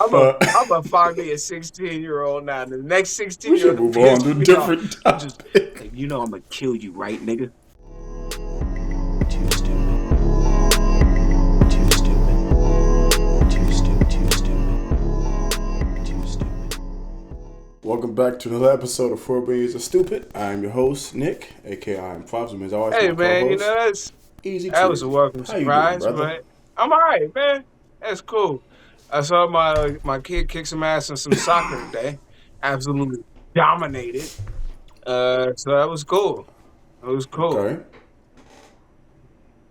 I'm gonna find me a 16-year-old now. The next We should 16-year-old move on to a pisses me off. different I'm just topic. like, I'm gonna kill you, right, nigga? Too stupid. Too stupid. Too stupid. Too stupid. Too stupid. Welcome back to another episode of 4 Billions of Stupid. I'm your host, Nick, aka I'm Props, and as always, Hey my man, co-host, Easy that was a Cheesy. welcome How you doing, surprise, brother? but I'm alright, man. That's cool. I saw my kid kick some ass in some soccer today. Absolutely dominated. So that was cool. It was cool. Okay,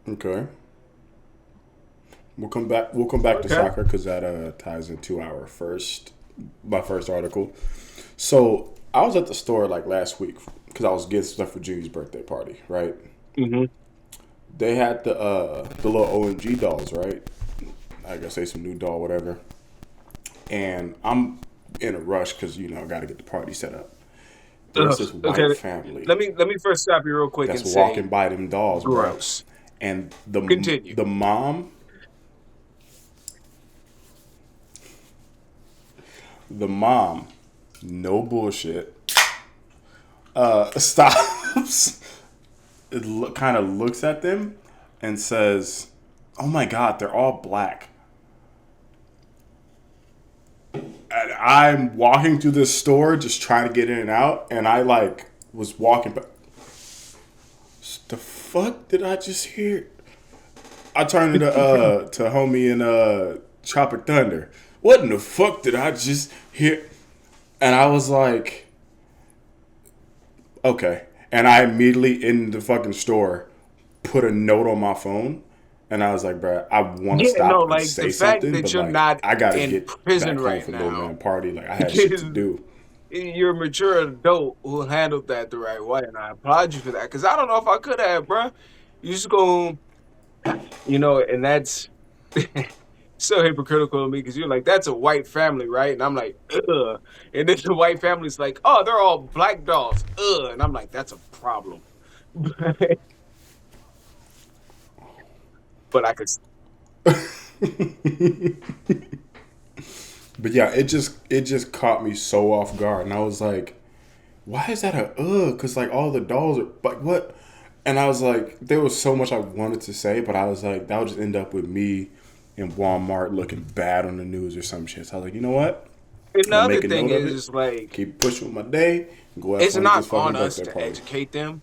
okay. We'll come back to Okay. soccer because that ties into my first article. So I was at the store like last week because I was getting stuff for Judy's birthday party. Right? hmm They had the little OMG dolls, right? I guess they some new doll, whatever. And I'm in a rush because I got to get the party set up. There's Ugh, this white okay. family Let me first stop you real quick that's and say walking by them dolls, bruh. gross. And the Continue. the mom, the mom, no bullshit, stops, kind of looks at them, and says, "Oh my God, they're all black." And I'm walking through this store, just trying to get in and out, and I like was walking, but the fuck did I just hear? I turned to homie in Tropic Thunder. What in the fuck did I just hear? And I was like, okay. And I immediately in the fucking store put a note on my phone, and I was like, bro, I want to Yeah, no, stop and like the say fact something, that but you're like not I gotta in get prison back home right for little now man party. Like I had shit is to do. you're a mature adult who handled that the right way, and I applaud you for that. Because I don't know if I could have, bro. You just go, and that's so hypocritical of me because you're like, that's a white family, right? And I'm like, ugh. And then the white family's like, oh, they're all black dolls, ugh. And I'm like, that's a problem. But I could. But yeah, it just caught me so off guard, and I was like, why is that a ugh? Because like all the dolls are like what? And I was like, there was so much I wanted to say, but I was like, that would just end up with me in Walmart looking bad on the news or some shit. So I was like, you know what? And I'm the gonna other make a thing note of is, it, is like, keep pushing with my day, and go have it's fun at not this fucking on us birthday to party. educate them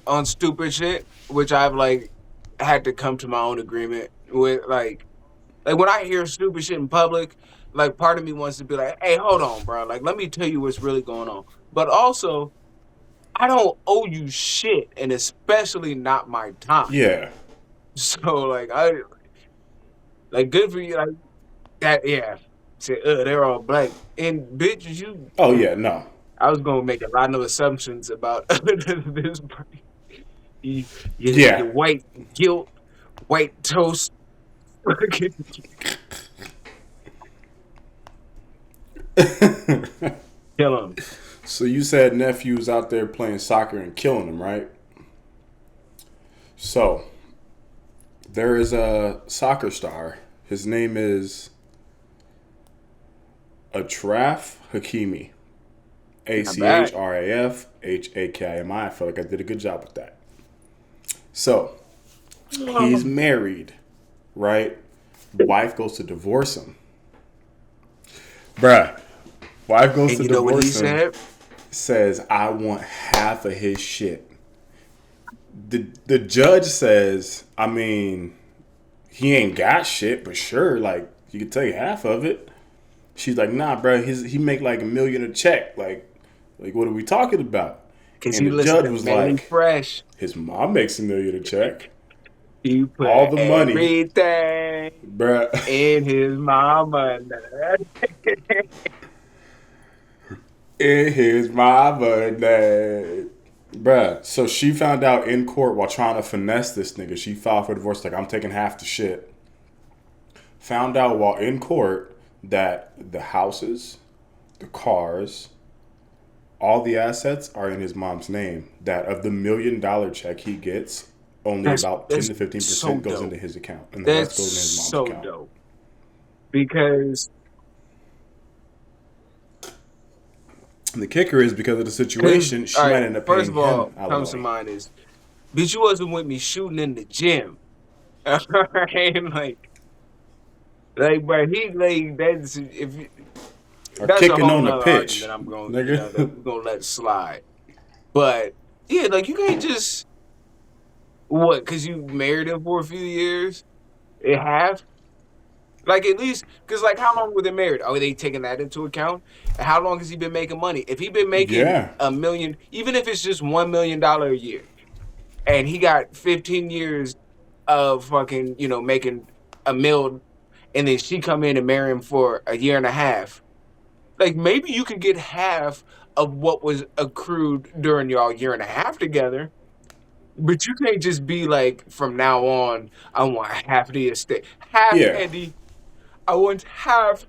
on stupid shit, which I've like had to come to my own agreement with. Like when I hear stupid shit in public, like part of me wants to be like, "Hey, hold on, bro. Like, let me tell you what's really going on." But also, I don't owe you shit, and especially not my time. Yeah. So, like, like good for you. Like that, yeah. Say, they're all black, and bitch, you. Oh yeah. No. I was gonna make a lot of assumptions about this. You, Yeah. you white guilt, white toast. Kill him. So you said nephew's out there playing soccer and killing them, right? So there is a soccer star. His name is Achraf Hakimi. A Not C H bad. R A F H A K I M I. I feel like I did a good job with that. So he's married, right? Wife goes to divorce him. Bruh. Wife goes And to you know what he divorce him, said? says, I want half of his shit. The judge says, I mean, he ain't got shit, but sure, like, you could take half of it. She's like, nah, bro, he make like $1 million a check. Like what are we talking about? Because And he the listened judge to was Manny like, Fresh. his mom makes $1 million a check. He put All the money, everything bruh, in his mama. in his mama name. Bruh, so she found out in court while trying to finesse this nigga. She filed for divorce, like, I'm taking half the shit. Found out while in court that the houses, the cars, all the assets are in his mom's name. That of the $1 million check he gets, only about 10 That's to 15 so percent goes into dope. his account, and the rest That's goes into his mom's so account. dope. Because And the kicker is because of the Because, situation, all she might right, end up first paying of all, him comes to alimony. mind is, bitch, you wasn't with me shooting in the gym. Right? But he like that's if Or that's a kicking whole on the nother argument. pitch, I'm going, that nigga. we're gonna let slide. But yeah, like you can't just what because you married him for a few years. It have like at least because like how long were they married? Are they taking that into account? And how long has he been making money? If he been making Yeah. a million, even if it's just $1 million a year, and he got 15 years of fucking making a mil, and then she come in and marry him for a year and a half. Like maybe you could get half of what was accrued during y'all year and a half together. But you can't just be like, from now on, I want half the estate. Half, Yeah. Eddie. I want half.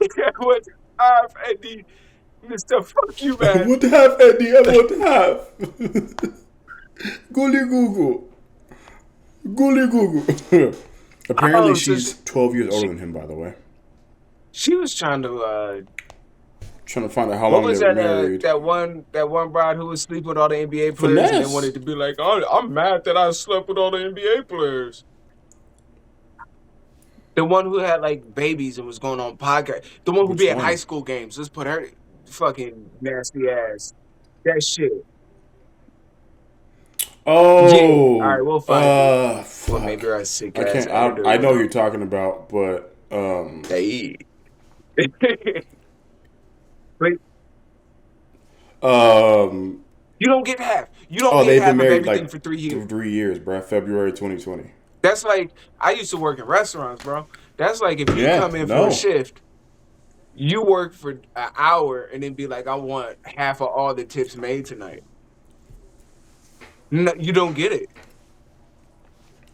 I want half, Eddie. Mr. Fuck you, man. What half, Eddie? I want half. Gully Google. Gully Google. Apparently, Oh, so she's 12 years older she, than him, by the way. she was trying to, Trying to find out how what long they was were that, married. that one bride who was sleeping with all the NBA players and then Finesse. wanted to be like, oh, I'm mad that I slept with all the NBA players. The one who had like babies and was going on podcast. The one who Which be at high one? school games. Let's put her fucking nasty ass. That shit. Yeah. All right, Oh, we'll find it. Or fuck. maybe our sick I ass can't. editor I will know who know. you're talking about, but Hey. But um. you don't get half. You don't Oh, get they've been half of married everything like for 3 years. 3 years, bro. February 2020. That's like I used to work in restaurants, bro. That's like if you Yeah. come in for a No. shift, you work for an hour and then be like, I want half of all the tips made tonight. No, you don't get it.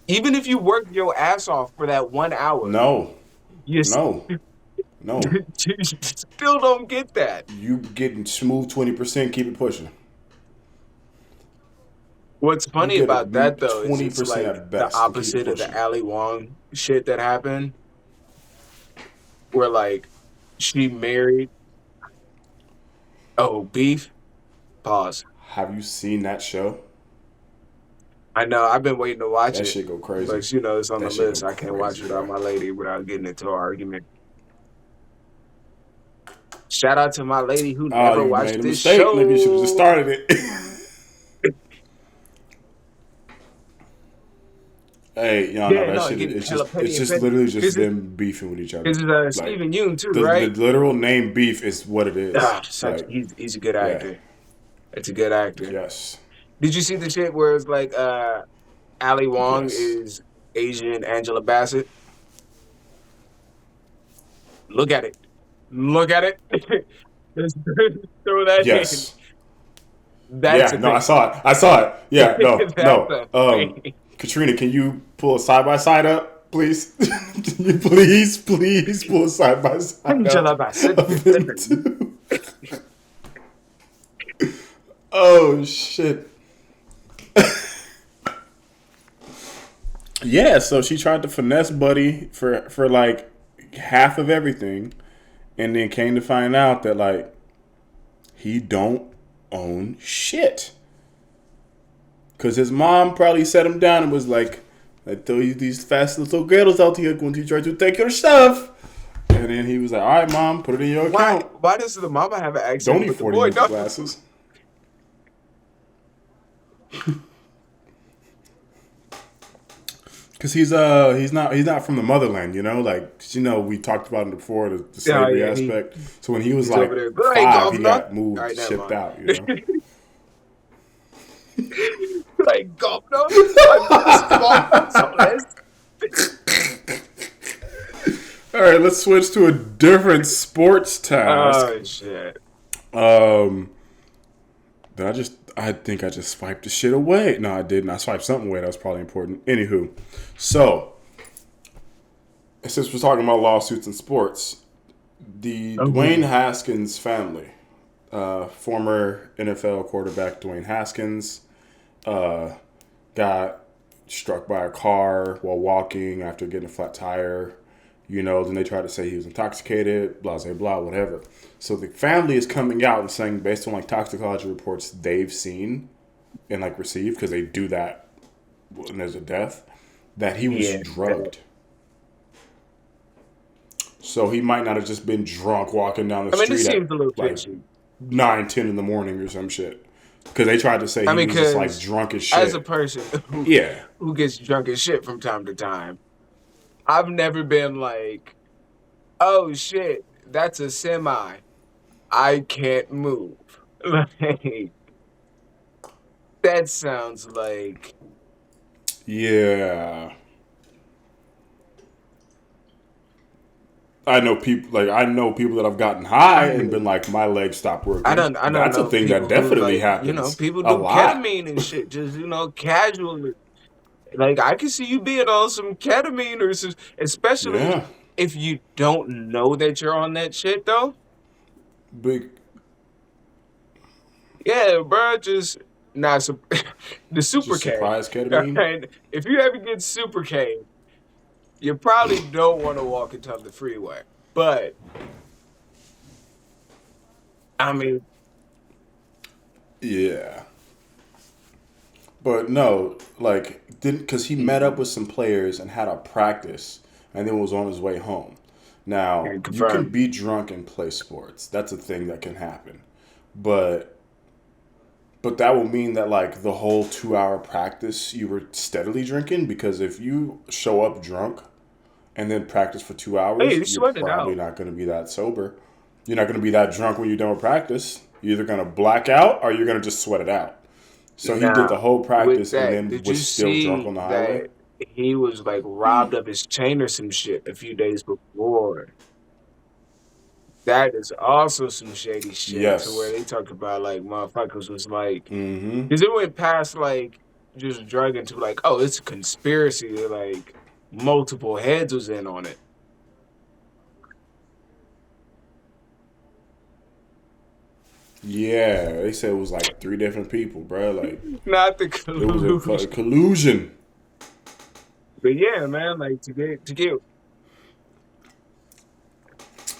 Even if you work your ass off for that 1 hour, No. you No. No. still don't get that. You getting smooth 20%. Keep it pushing. What's You funny get about that a though is it's 20% like at the best, and keep it opposite of pushing. the Ali Wong shit that happened, where like she married. Oh, beef. Pause. Have you seen that show? I know I've been waiting to watch That it, shit go crazy. but it's on the That shit go list. I can't watch crazy, it without bro. my lady without getting into an argument. Shout out to my lady who Oh, never you watched made a this mistake, nigga. You should have just show. started it. Hey, y'all know Yeah, that no, shit. getting It's hella just petty it's and just petty. literally just This is them beefing with each other. this is Like Stephen Yoon too, the right? literal name beef is what it is. Such Like he's a good yeah, actor. It's a good actor. yes, Did you see the shit where it's like Ali Wong yes, is Asian Angela Bassett? Look at it. Look at it. Just throw that in. yes, That's yeah. a No, I thing. saw it. I saw it. Yeah, no, That's no. a thing. Katrina, can you pull a side by side up, please? Can you please pull a side by side Angela up Bassett is of the them thing. two? Oh shit. Yeah, so she tried to finesse Buddy for like half of everything, and then came to find out that like he don't own shit. Cause his mom probably set him down and was like, "I tell you, these fast little girls out here going to try to take your stuff." And then he was like, "All right, mom, put it in your Why? account. Why does the mama have an Don't accent, need but the 40 boy movie don't? glasses." Cause he's not from the motherland, you know. Like we talked about it before, the Yeah, slavery yeah. aspect. So when he was He's over like there. Good, hey, 5, he governor. All got moved, right, never shipped mind. out. You know. Like governor, I'm basketball. So let's. All right, let's switch to a different sports task. Oh shit. Um, I think I just swiped the shit away. No, I didn't. I swiped something away that was probably important. Anywho, so since we're talking about lawsuits and sports, the Dwayne Haskins family, former NFL quarterback Dwayne Haskins, got struck by a car while walking after getting a flat tire. Then they try to say he was intoxicated, blah, blah, blah, whatever. So the family is coming out and saying, based on like toxicology reports they've seen and like received, because they do that when there's a death, that he was Yeah. drugged. So he might not have just been drunk walking down the I mean, it street at seems a little like fishy. 9, 10 in the morning or some shit. Because they tried to say I he mean, was just like because drunk as as a shit. person Yeah. who gets drunk as shit from time to time, I've never been like, oh shit, that's a semi. I can't move. Like, that sounds like, Yeah. I know people that have gotten high I and been mean, like, my legs stopped I working. don't I don't That's a know thing that people who definitely like, happens people a do lot. ketamine and shit, just casually. Like I can see you being on some ketamine or some, especially Yeah. if you don't know that you're on that shit though. Big, Yeah, bro, just not the super just K. surprise ketamine. And if you ever get super K, you probably don't want to walk into the freeway. But I mean, Yeah. But no, like, didn't, because he met up mhm, with some players and had a practice and then was on his way home. Now, can you can confirm. be drunk and play sports. That's a thing that can happen. But that will mean that like the whole 2 hour practice you were steadily drinking, because if you show up drunk and then practice for two Hey, hours, you you're sweat it probably out. not going to be that sober. You're not going to be that drunk when you're done with practice. You're either going to black out or you're going to just sweat it out. So he did the Now, whole with practice and that, then did was you still drunk see on the highway. that he was like robbed of his chain or some shit a few days before? That is also some shady shit to where Yes. they talked about like motherfuckers was like, Mm-hmm. because it went past like just drug into like, oh, it's a conspiracy. Like multiple heads was in on it. Yeah, they said it was like three different people, bro. Like Not the it was a collusion. collusion. But yeah, man, like to get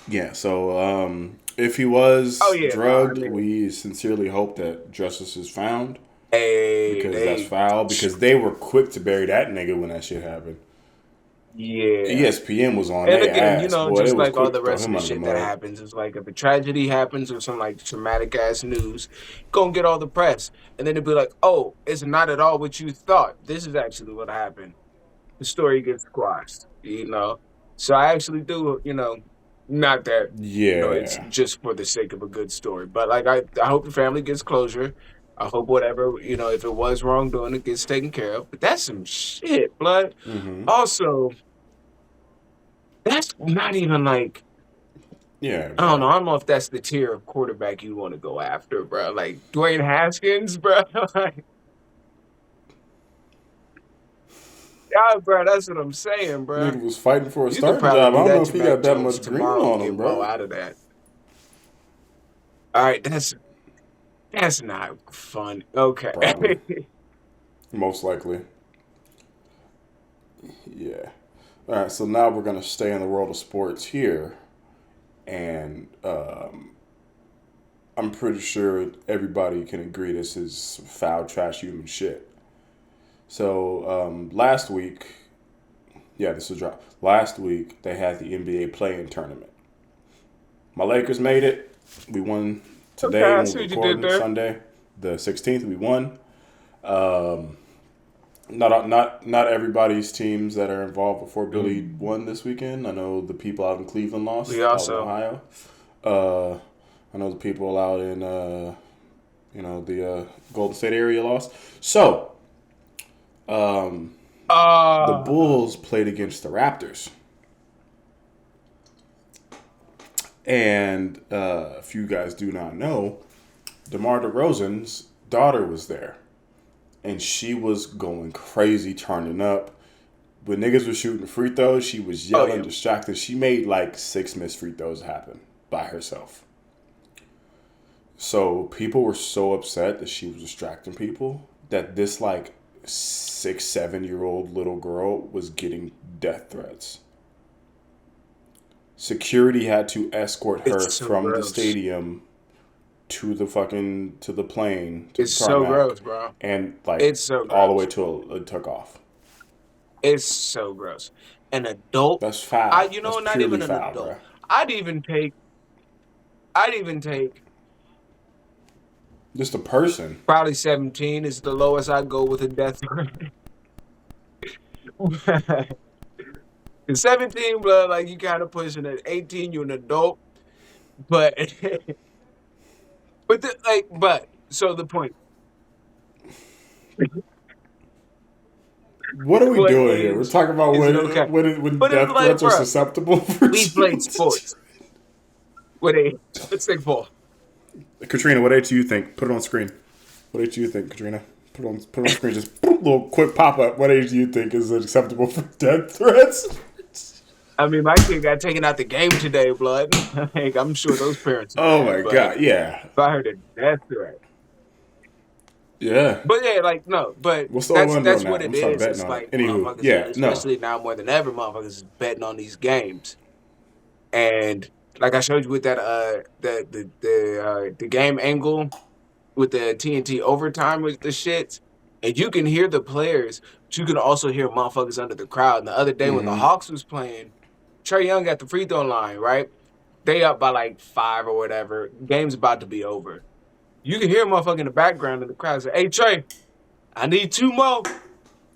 Yeah, so if he was oh yeah, no, I drugged, mean we sincerely hope that justice is found, hey because that's they foul. Because they were quick to bury that nigga when that shit happened. yeah. ESPN was on And their again, ass, boy. They just was like all quick to the throw rest of him the under the shit that mud. happens, it's like if a tragedy happens or some like traumatic ass news, gonna get all the press. And then it'd be like, oh, it's not at all what you thought. This is actually what happened. The story gets squashed. So I actually do, not that, it's Yeah, just for the sake of a good story. But like I hope the family gets closure. I hope whatever, if it was wrongdoing, it gets taken care of. But that's some shit, blood. Also, that's not even like yeah, I don't bro. know. I don't know if that's the tier of quarterback you want to go after, bro. Like Dwayne Haskins, bro. Like, yeah, bro. That's what I'm saying, bro. Nigga was fighting for a You could starting probably job. I do don't know that if to he Mac got that Jones much green tomorrow and on get him, well bro. out of that. All right, that's not fun. Okay. Probably, most likely. Yeah. All right, so now we're gonna stay in the world of sports here, and I'm pretty sure everybody can agree this is foul, trash, human shit. So last week, yeah, this was drop. Last week they had the NBA play-in tournament. My Lakers made it. We won Okay, today I when see we're what you did recording there. Sunday, the 16th. We won. Um, not everybody's teams that are involved before Billy Mm. won this weekend. I know the people out in Cleveland We lost, out in also Ohio. Uh, I know the people out in the Golden State area lost. So um, the uh Bulls played against the Raptors, and if you guys do not know, DeMar DeRozan's daughter was there, and she was going crazy, turning up. When niggas were shooting free throws, she was oh yelling, yeah. distracted. She made like 6 missed free throws happen by herself. So people were so upset that she was distracting people that this like 6, 7 year old little girl was getting death threats. security had to escort her It's so from the gross. stadium to the plane, to the It's so tarmac, gross, bro. and like It's so all the way gross. till it took off. It's so gross. An adult, That's foul. you That's know, not purely even an foul, adult. bro. I'd even take, I'd even take Just a person. probably 17 is the lowest I'd go with a death threat. 17, blood, like you kind of pushing it. 18, you're an adult, but so the point. What are we What doing here? We're age talking about is it okay? when But it's death like, threats are bro, susceptible for we played sports. What age? Let's take ball. Katrina, what age do you think? Put it on screen. What age do you think, Katrina? Put on screen. Just a little quick pop up. What age do you think is acceptable for death threats? I mean, my kid got taken out the game today, blood. Like, I'm sure those parents are Oh mad, my but god, yeah, if I heard a death threat. yeah. But yeah, like no, but What's the over-under on that's that? what I'm it gonna start is. betting It's on it. like Anywho, motherfuckers, yeah, no, especially now more than ever, motherfuckers is betting on these games. And like I showed you with that the game angle with the TNT overtime with the shits, and you can hear the players, but you can also hear motherfuckers under the crowd. And the other day when the Hawks was playing, Trey Young at the free throw line, right? They up by like 5 or whatever. Game's about to be over. You can hear a motherfucker in the background in the crowd say, "Hey Trey, I need 2 more.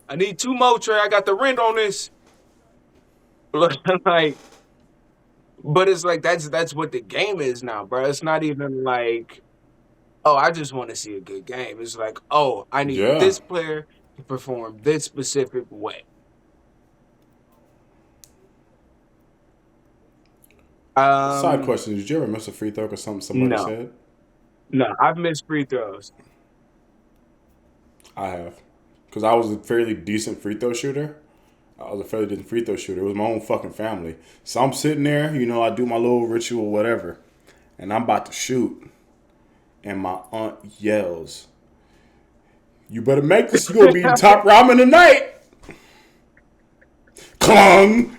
I need 2 more, Trey. I got the rent on this." Like, but it's like that's what the game is now, bro. It's not even like, oh, I just want to see a good game. It's like, oh, I need yeah. this player to perform this specific way. Side Um, question: did you ever miss a free throw because something somebody no, said? no, I've missed free throws. I have, because I was a fairly decent free throw shooter. I was a fairly decent free throw shooter. It was my own fucking family. So I'm sitting there, I do my little ritual, whatever, and I'm about to shoot, and my aunt yells, "You better make this. You gonna be the top ramen tonight." Clung.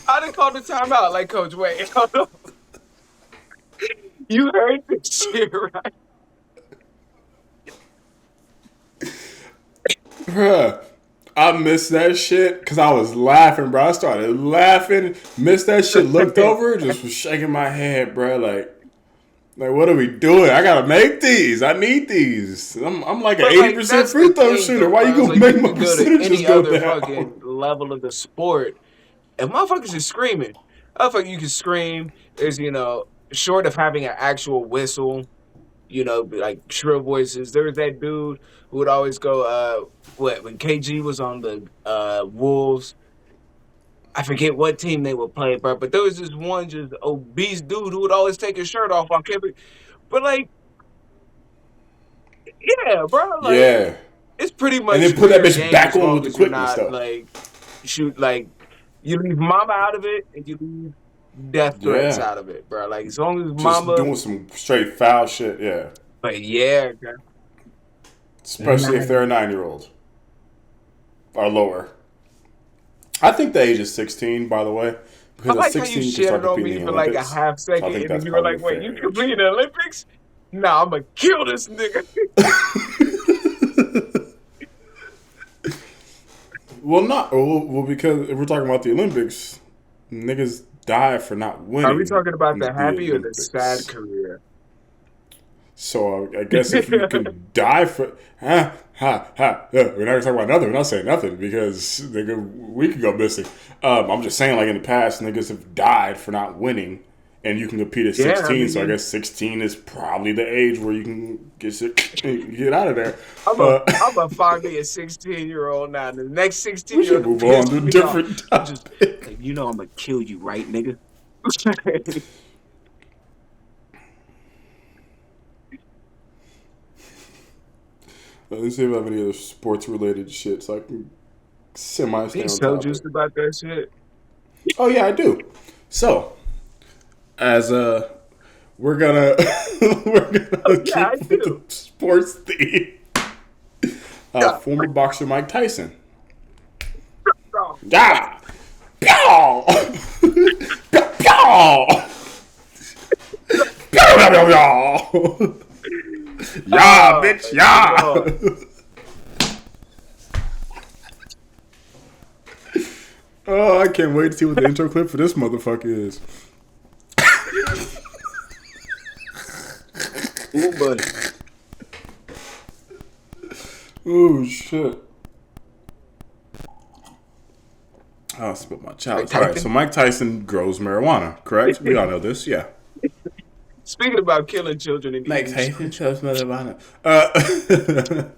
I didn't call the timeout. Like, coach, wait, hold on. You heard this shit, right? Bruh, I missed that shit because I was laughing, bro. I started laughing, missed that shit, looked over, just was shaking my head, bro. Like, what are we doing? I gotta make these. I need these. I'm like an But 80% that's free the throw thing, shooter. though, Why you bro. It's gonna like make you my can go to percentages any go other down? fucking level of the sport, and motherfuckers is screaming. Motherfucker, you can scream. There's short of having an actual whistle, like shrill voices. There was that dude who would always go, when KG was on the Wolves. I forget what team they would play, bro. But there was this one just obese dude who would always take his shirt off while Kevin. But like, yeah, bro. Like, Yeah. it's pretty And much then put that fair bitch game back as on with long the as you're quickness, not though. like shoot like you leave mama out of it and you leave death threats Yeah. out of it, bro. Like as long as Just mama, doing some straight foul shit, yeah. but yeah, bro. Especially if they're a 9-year-old or lower. I think the age is 16, by the way, I because at like how you 16 you can start shitted on competing me in the for like a Olympics. half So I second, think and then that's you were probably a like, "Wait, you fair age. completed the Olympics? Nah, I'm gonna kill this nigga." Well, not well because if we're talking about the Olympics, niggas die for not Are we winning talking about in the the happy or the sad Olympics. career? So I guess if you can die for yeah, we're not gonna talk about nothing. We're not saying nothing because we could go missing. I'm just saying, like in the past, niggas have died for not winning, and you can compete at Yeah, I 16. So I mean, guess 16 is probably the age where you can get out of there. I'm a Uh, I'm a find me a 16-year-old now. The next we 16 year should old move on piss to a me off. different I'm just topic. like, I'm gonna kill you, right, nigga? Let me see if I have any other sports related shit so I can semi stay He's on so topic. juiced about that shit. Oh yeah, I do. So as we're gonna Oh yeah, I keep with the do. sports theme. Yeah, Former boxer Mike Tyson. bro. Yeah. Pow! Pow! Yeah, bitch, yeah. Lord. Oh, I can't wait to see what the intro clip for this motherfucker is. Ooh, buddy. Oh shit. I'll spit my chops. All right, so Mike Tyson grows marijuana, correct? We all know this, yeah. Speaking about killing children and Mike eating Tyson children. grows marijuana.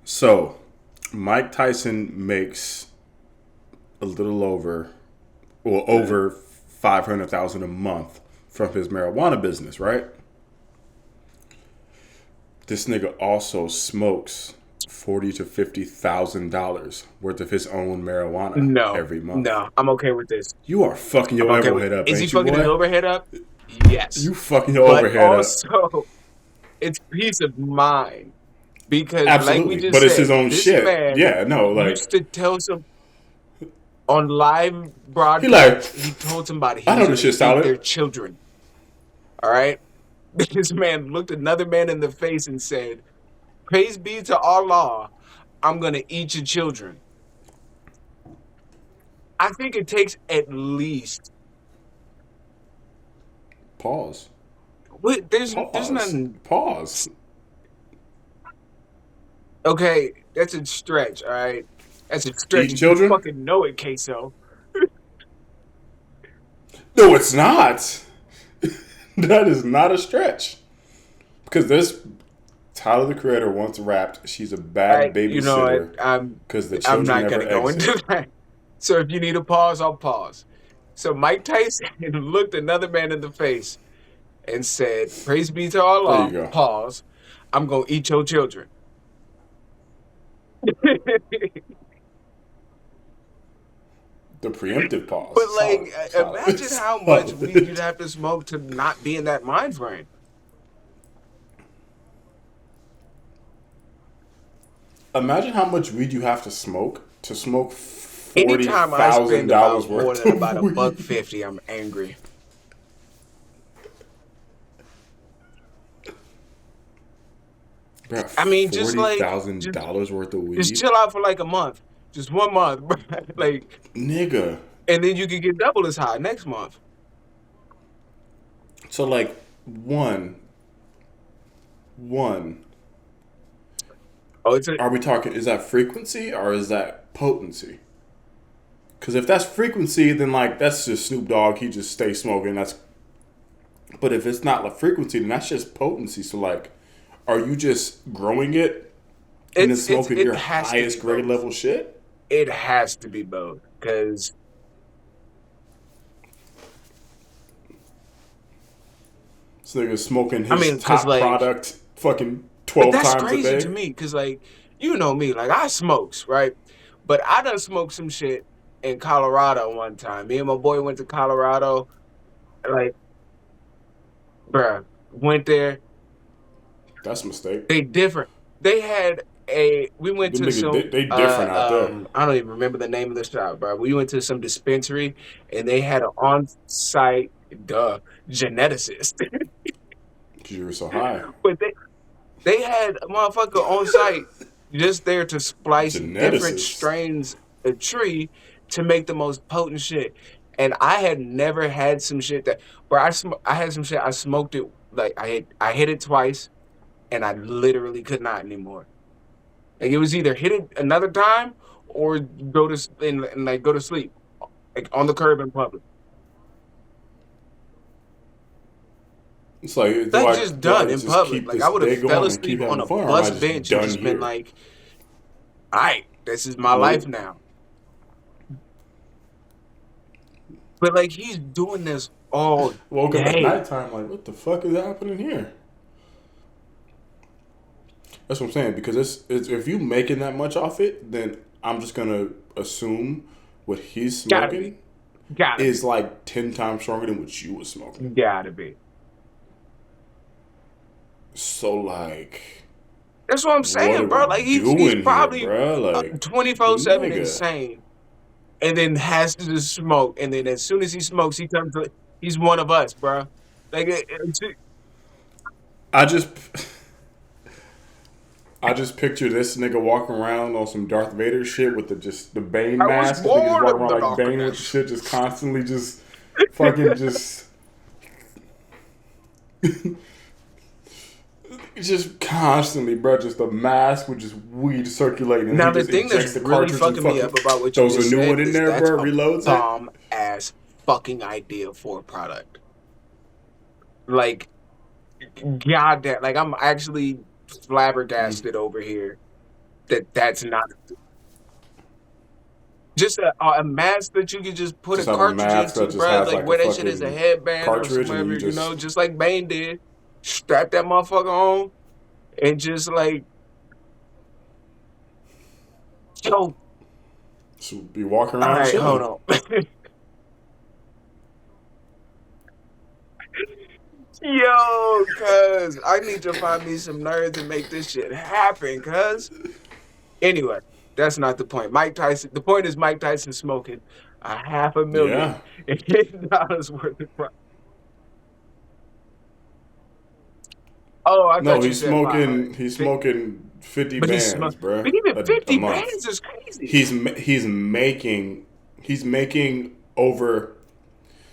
So, Mike Tyson makes a little over, well, over 500,000 a month from his marijuana business, right? This nigga also smokes $40,000 to $50,000 worth of his own marijuana No, every month. no, I'm okay with this. You are fucking your I'm okay overhead with. up, Is he ain't you, fucking his boy? overhead up? Yes, You fucking your but overhead up. also it's peace of mind because, like we Absolutely, just but it's his said, own this shit. man Yeah, no, like used to tell some on live he like, broadcasts. He told somebody he I was know going this to shit eat their solid. children. All right, this man looked another man in the face and said, "Praise be to Allah, I'm going to eat your children." I think it takes at least. Pause. What? There's Pause. nothing. Pause. Okay, that's a stretch. All right, that's a stretch, Eating and you children? fucking know it, Queso. No, it's not. That is not a stretch. Because this Tyler the Creator once rapped, she's a bad You know, babysitter I'm because the I'm children not never gonna go exit. into that. So if you need a pause, I'll pause. So Mike Tyson looked another man in the face and said, "Praise be to There you Allah." go. Pause. I'm gonna eat your children. The preemptive pause. But like, Solid. Solid. imagine how much weed you'd Solid. have to smoke to not be in that mind frame. Imagine how much weed you have to smoke Anytime I spend $40,000 about more worth than of about weed. $1.50, I'm angry. Bro, I mean, just like, $40,000 worth of just weed? chill out for like a month, just 1 month, bro. Like, Nigga. and then you can get double as high next month. So like one. Oh, it's a Are we talking, is that frequency or is that potency? Because if that's frequency, then like that's just Snoop Dogg. He just stays smoking. But if it's not like frequency, then that's just potency. So like, are you just growing it and then smoking it your has to be highest grade both. level shit? It has to be both because So nigga smoking I his mean, because top like, product fucking but 12 that's times a crazy to day. me because like, you know me, like I smokes, right? But I done smoked some shit in Colorado one time. Me and my boy went to Colorado, like, bruh, went there. That's a mistake. They different. They had we went Them to niggas, some they different out there. I don't even remember the name of the shop, bro. We went to some dispensary and they had an on-site geneticist. Because you were so high. But they had a motherfucker on site just there to splice different Geneticist. strains of tree to make the most potent shit. And I had never had some shit that, bro. I had some shit. I smoked it like I hit it twice, and I literally could not anymore. Like it was either hit it another time or go to and like go to sleep, like on the curb in public. It's like, Like just do I done in just public. keep Like I this would have day fell going and keep asleep on having a fun, or am I bus just bench and done just been here? like, all right, this is my life Nope. now. But like he's doing this all Woke up at day. nighttime like, what the fuck is happening here? That's what I'm saying. Because it's if you making that much off it, then I'm just gonna assume what he's Gotta be. smoking Gotta is like 10 times stronger than what you was smoking. be. Gotta be. So like, That's what I'm what are saying, bro. we Like he's doing here, probably bro? Like, 24/7 nigga, insane. and then has to just smoke, and then as soon as he smokes, he's one of us, bro. Like I just I just picture this nigga walking around on some Darth Vader shit with the Bane I was mask. I think he's born walking of around the like Bane with the darkness. shit, just constantly just fucking just constantly, bro. Just a mask with just weed circulating. And Now he the just thing that's ejects the really cartridge and fucking me fucking up about what you throws a just new said one in is there, that's bro. a Reloads it. bomb ass fucking idea for a product. Like, goddamn, like I'm actually flabbergasted over here that's not just a mask that you could just put a Just have a cartridge mask into, that just bro. has Like like a wear that shit as a fucking headband or cartridge, some and then you whatever, just just like Bane did. Strap that motherfucker on and just like, yo, be walking all around right, hold chilling. on. Yo, cuz I need to find me some nerds and make this shit happen, cuz. Anyway, that's not the point. Mike Tyson, the point is Mike Tyson smoking a half a million Yeah. dollars worth of crack. Oh, I No, thought you said 500. he's smoking 50 But he's bands, smoking. bruh, But even a 50 month. bands is crazy. He's making over.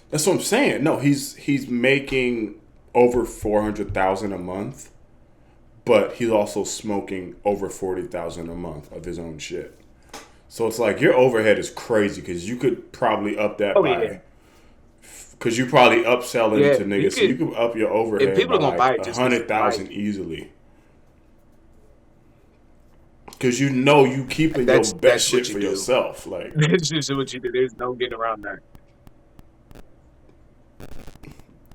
That's what I'm saying. No, he's making over 400,000 a month, but he's also smoking over 40,000 a month of his own shit. So it's like your overhead is crazy because you could probably up that Oh yeah. by because you probably upselling Yeah, to you niggas, so you could, could up your if overhead people by are gonna buy like it a just because hundred they like thousand easily. Because you know you it. keeping your That's best what shit you for do. yourself. Like, That's just what you do. There's no getting around that.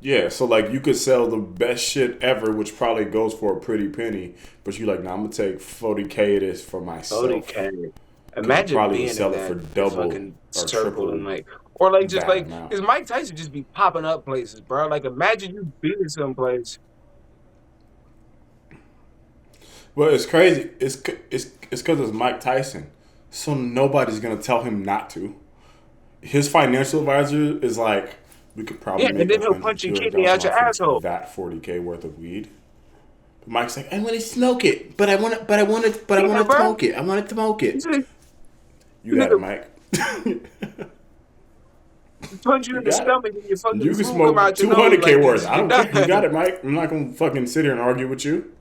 yeah, so like you could sell the best shit ever, which probably goes for a pretty penny, but you like, nah, I'm gonna take 40K of this for myself. 40K. Because you Imagine probably would being in sell it for that double fucking or circle and triple like, or like just that like, amount. because Mike Tyson just be popping up places, bro. Like, imagine you being someplace. Well, it's crazy. It's because it's Mike Tyson, so nobody's gonna tell him not to. His financial advisor is like, we could probably Yeah, and make then he'll punch your kidney out your off of asshole. that 40K worth of weed. But Mike's like, I want to smoke it, but I want to, Yeah, bro. smoke it. I want to smoke He it. said, You got it, nigga, Mike. punch you You in the got it. stomach and your fucking You can food come smoke out your nose 200K like worth. this. I You're don't care. You got done. it, Mike. I'm not gonna fucking sit here and argue with you.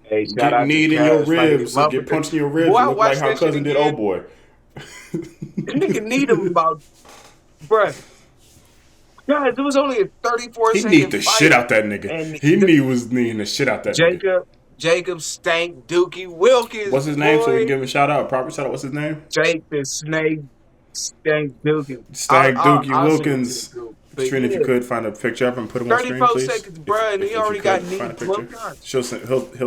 Hey, shout Get out to kneed in your Cuz, like ribs, or get motherfucker. punched in your Boy, ribs, I and look like watched how that shit cousin did old again. boy. The nigga need him about, bruh. Guys, it was only a 34 He kneed second the shit fight, out that nigga. and He was kneeing the shit out that nigga. Jacob Stank Dookie Wilkins, What's his name? So we can boy. give him a shout out, a proper shout out. What's his name? Jake the Snake Stank Dookie. Stag Dookie I'll send it to the Wilkins. group. But Trin, if you yeah, could find a picture of him, put him on screen, 34 please. seconds, bruh, and he If you already got could find a kneed 12 picture, times. he'll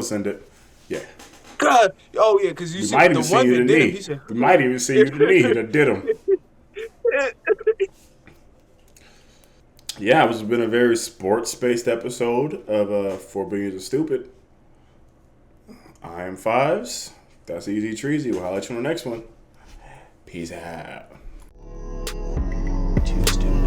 send it. Yeah, God. Oh, yeah, because you we said might the even see one you that the did him, he knee. said, We might even see you the knee that did him. Yeah, it's been a very sports-based episode of For Billions of Stupid. I am Fives. That's Easy Treasy. We'll holler at you on the next one. Peace out. Too stupid.